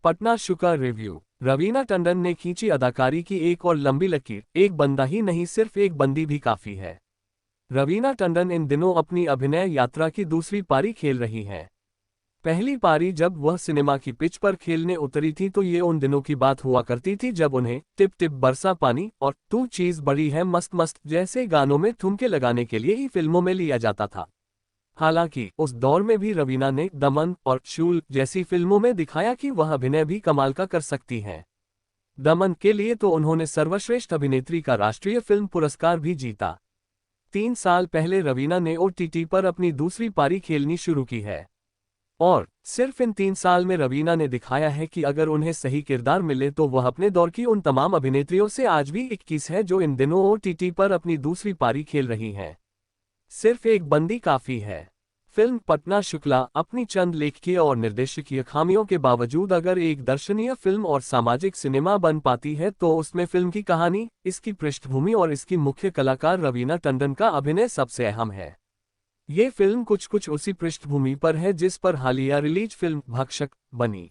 Patna Shukla review. Raveena Tandon ने खींची अदाकारी की एक और लंबी लकीर। एक बंदा ही नहीं, सिर्फ एक बंदी भी काफी है। रवीना टंडन इन दिनों अपनी अभिनय यात्रा की दूसरी पारी खेल रही हैं। पहली पारी जब वह सिनेमा की पिच पर खेलने उतरी थी तो ये उन दिनों की बात हुआ करती थी जब उन्हें टिप टिप बरसा पानी और तू चीज बड़ी है मस्त मस्त जैसे गानों में ठुमके लगाने के लिए ही फिल्मों में लिया जाता था। हालांकि उस दौर में भी रवीना ने दमन और शूल जैसी फिल्मों में दिखाया कि वह अभिनय भी कमाल का कर सकती हैं। दमन के लिए तो उन्होंने सर्वश्रेष्ठ अभिनेत्री का राष्ट्रीय फिल्म पुरस्कार भी जीता। 3 साल पहले रवीना ने ओटीटी पर अपनी दूसरी पारी खेलनी शुरू की है। और सिर्फ इन 3 साल में रवीना ने दिखाया है कि अगर उन्हें सही किरदार मिले तो वह अपने दौर की उन तमाम अभिनेत्रियों से आज भी 21 है जो इन दिनों ओटीटी पर अपनी दूसरी पारी खेल रही हैं। सिर्फ एक बंदी काफी है। फिल्म पटना शुक्ला अपनी चंद लेखकीय और निर्देशकीय खामियों के बावजूद अगर एक दर्शनीय फिल्म और सामाजिक सिनेमा बन पाती है तो उसमें फिल्म की कहानी, इसकी पृष्ठभूमि और इसकी मुख्य कलाकार रवीना टंडन का अभिनय सबसे अहम है। ये फिल्म कुछ उसी पृष्ठभूमि पर है जिस पर हालिया रिलीज फिल्म भक्षक बनी।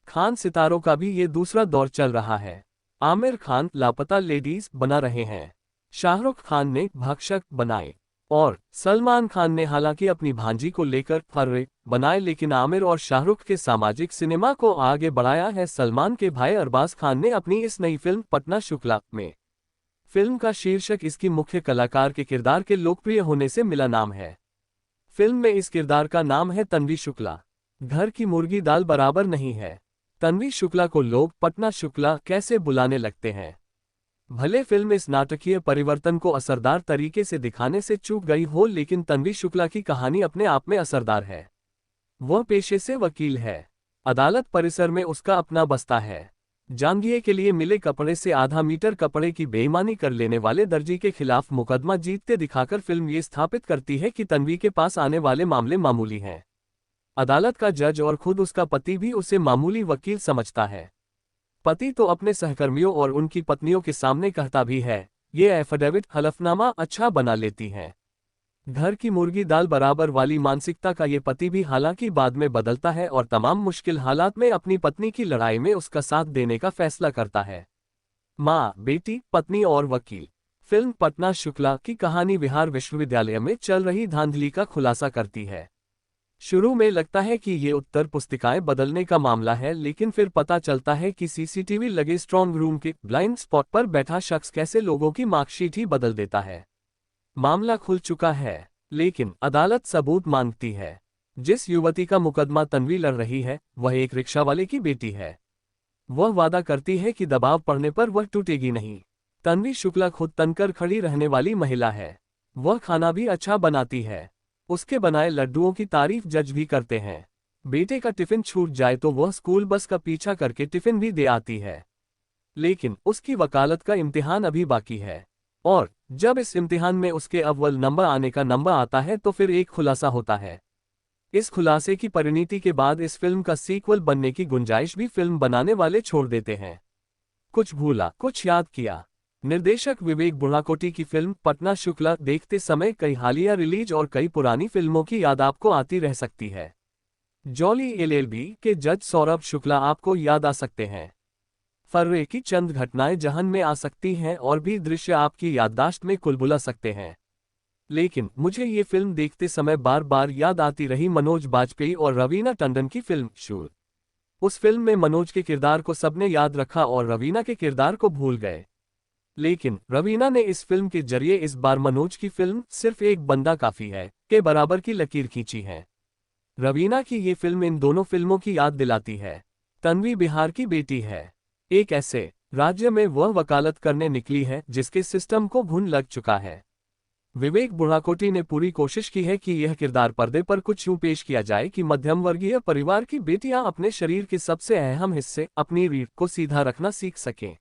खान सितारों का भी ये दूसरा दौर चल रहा है। आमिर खान लापता लेडीज बना रहे हैं, शाहरुख खान ने भक्षक बनाए और सलमान खान ने हालांकि अपनी भांजी को लेकर फर्रे बनाए, लेकिन आमिर और शाहरुख के सामाजिक सिनेमा को आगे बढ़ाया है सलमान के भाई अरबाज खान ने अपनी इस नई फिल्म पटना शुक्ला में। फिल्म का शीर्षक इसकी मुख्य कलाकार के किरदार के लोकप्रिय होने से मिला नाम है। फिल्म में इस किरदार का नाम है तन्वी शुक्ला। घर की मुर्गी दाल बराबर नहीं है। तन्वी शुक्ला को लोग पटना शुक्ला कैसे बुलाने लगते हैं। भले फिल्म इस नाटकीय परिवर्तन को असरदार तरीके से दिखाने से चूक गई हो, लेकिन तन्वी शुक्ला की कहानी अपने आप में असरदार है। वह पेशे से वकील है। अदालत परिसर में उसका अपना बस्ता है। जांघिए के लिए मिले कपड़े से आधा मीटर कपड़े की बेईमानी कर लेने वाले दर्जी के खिलाफ मुकदमा जीतते दिखाकर फिल्म ये स्थापित करती है कि तन्वी के पास आने वाले मामले मामूली हैं। अदालत का जज और खुद उसका पति भी उसे मामूली वकील समझता है। पति तो अपने सहकर्मियों और उनकी पत्नियों के सामने कहता भी है, ये एफिडेविट हलफनामा अच्छा बना लेती हैं। घर की मुर्गी दाल बराबर वाली मानसिकता का ये पति भी हालांकि बाद में बदलता है और तमाम मुश्किल हालात में अपनी पत्नी की लड़ाई में उसका साथ देने का फैसला करता है। माँ, बेटी, पत्नी और वकील। फिल्म पटना शुक्ला की कहानी बिहार विश्वविद्यालय में चल रही धांधली का खुलासा करती है। शुरू में लगता है कि ये उत्तर पुस्तिकाएं बदलने का मामला है, लेकिन फिर पता चलता है कि सीसीटीवी लगे स्ट्रांग रूम के ब्लाइंड स्पॉट पर बैठा शख्स कैसे लोगों की मार्कशीट ही बदल देता है। मामला खुल चुका है, लेकिन अदालत सबूत मांगती है। जिस युवती का मुकदमा तन्वी लड़ रही है वह एक रिक्शा वाले की बेटी है। वह वादा करती है कि दबाव पड़ने पर वह टूटेगी नहीं। तन्वी शुक्ला खुद तनकर खड़ी रहने वाली महिला है। वह खाना भी अच्छा बनाती है। उसके बनाए लड्डुओं की तारीफ जज भी करते हैं। बेटे का टिफिन छूट जाए तो वह स्कूल बस का पीछा करके टिफिन भी दे आती है। लेकिन उसकी वकालत का इम्तिहान अभी बाकी है और जब इस इम्तिहान में उसके अव्वल नंबर आने का नंबर आता है तो फिर एक खुलासा होता है। इस खुलासे की परिणति के बाद इस फिल्म का सीक्वल बनने की गुंजाइश भी फिल्म बनाने वाले छोड़ देते हैं। कुछ भूला कुछ याद किया। निर्देशक विवेक बुढ़ाकोटी की फिल्म पटना शुक्ला देखते समय कई हालिया रिलीज और कई पुरानी फिल्मों की याद आपको आती रह सकती है। जॉली एलएलबी के जज सौरभ शुक्ला आपको याद आ सकते हैं। फर्रे की चंद घटनाएं जहन में आ सकती हैं और भी दृश्य आपकी याददाश्त में कुलबुला सकते हैं। लेकिन मुझे ये फिल्म देखते समय बार बार याद आती रही मनोज बाजपेयी और रवीना टंडन की फिल्म शूल। उस फिल्म में मनोज के किरदार को सबने याद रखा और रवीना के किरदार को भूल गए। लेकिन रवीना ने इस फिल्म के जरिए इस बार मनोज की फिल्म सिर्फ एक बंदा काफी है के बराबर की लकीर खींची है। रवीना की ये फिल्म इन दोनों फिल्मों की याद दिलाती है। तन्वी बिहार की बेटी है। एक ऐसे राज्य में वह वकालत करने निकली है जिसके सिस्टम को घुन लग चुका है। विवेक बुढ़ाकोटी ने पूरी कोशिश की है कि यह किरदार पर्दे पर कुछ यूं पेश किया जाए कि मध्यम वर्गीय परिवार की बेटियां अपने शरीर के सबसे अहम हिस्से अपनी रीढ़ को सीधा रखना सीख सकें।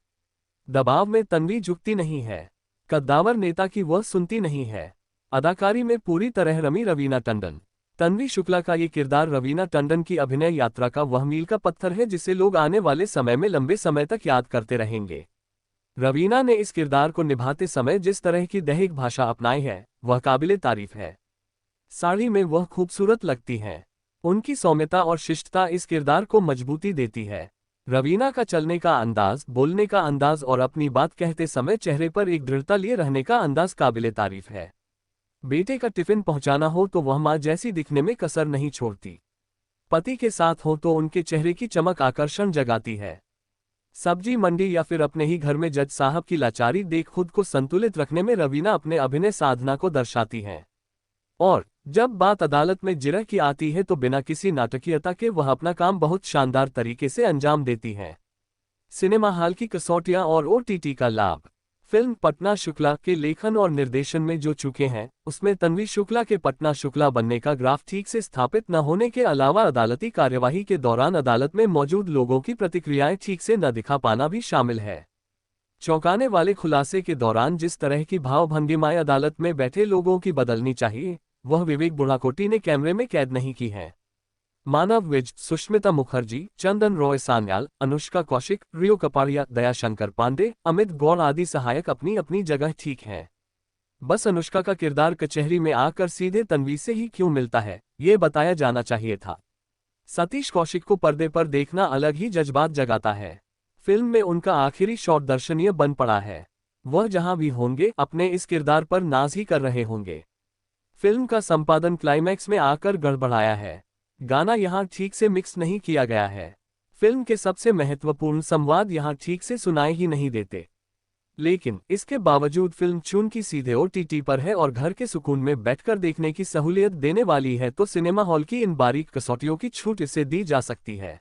दबाव में तन्वी झुकती नहीं है। कद्दावर नेता की वह सुनती नहीं है। अदाकारी में पूरी तरह रमी रवीना टंडन। तन्वी शुक्ला का ये किरदार रवीना टंडन की अभिनय यात्रा का वह मील का पत्थर है जिसे लोग आने वाले समय में लंबे समय तक याद करते रहेंगे। रवीना ने इस किरदार को निभाते समय जिस तरह की दैहिक भाषा अपनाई है वह काबिले तारीफ है। साड़ी में वह खूबसूरत लगती हैं। उनकी सौम्यता और शिष्टता इस किरदार को मजबूती देती है। रवीना का चलने का अंदाज, बोलने का अंदाज और अपनी बात कहते समय चेहरे पर एक दृढ़ता लिए रहने का अंदाज काबिले तारीफ है। बेटे का टिफिन पहुंचाना हो तो वह माँ जैसी दिखने में कसर नहीं छोड़ती। पति के साथ हो तो उनके चेहरे की चमक आकर्षण जगाती है। सब्जी मंडी या फिर अपने ही घर में जज साहब की लाचारी देख खुद को संतुलित रखने में रवीना अपने अभिनय साधना को दर्शाती हैं। और जब बात अदालत में जिरह की आती है तो बिना किसी नाटकीयता के वह अपना काम बहुत शानदार तरीके से अंजाम देती हैं। सिनेमा हॉल की कसौटियां और ओटीटी का लाभ। फिल्म पटना शुक्ला के लेखन और निर्देशन में जो चुके हैं, उसमें तन्वी शुक्ला के पटना शुक्ला बनने का ग्राफ ठीक से स्थापित न होने के अलावा अदालती कार्यवाही के दौरान अदालत में मौजूद लोगों की प्रतिक्रियाएं ठीक से न दिखा पाना भी शामिल है। चौंकाने वाले खुलासे के दौरान जिस तरह की भावभंगिमाएं अदालत में बैठे लोगों की बदलनी चाहिए, वह विवेक बुढ़ाकोटी ने कैमरे में कैद नहीं की है। मानव विज, सुष्मिता मुखर्जी, चंदन रॉय सान्याल, अनुष्का कौशिक, रियो कपाड़िया, दयाशंकर पांडे, अमित गौड़ आदि सहायक अपनी अपनी जगह ठीक हैं। बस अनुष्का का किरदार कचहरी में आकर सीधे तन्वी से ही क्यों मिलता है, ये बताया जाना चाहिए था। सतीश कौशिक को पर्दे पर देखना अलग ही जज्बात जगाता है। फिल्म में उनका आखिरी शॉट दर्शनीय बन पड़ा है। वह जहां भी होंगे अपने इस किरदार पर नाज ही कर रहे होंगे। फिल्म का संपादन क्लाइमैक्स में आकर गड़बड़ाया है। गाना यहां ठीक से मिक्स नहीं किया गया है। फिल्म के सबसे महत्वपूर्ण संवाद यहां ठीक से सुनाई ही नहीं देते। लेकिन इसके बावजूद फिल्म चूंकि सीधे ओटीटी पर है और घर के सुकून में बैठकर देखने की सहूलियत देने वाली है, तो सिनेमा हॉल की इन बारीक कसौटियों की छूट इसे दी जा सकती है।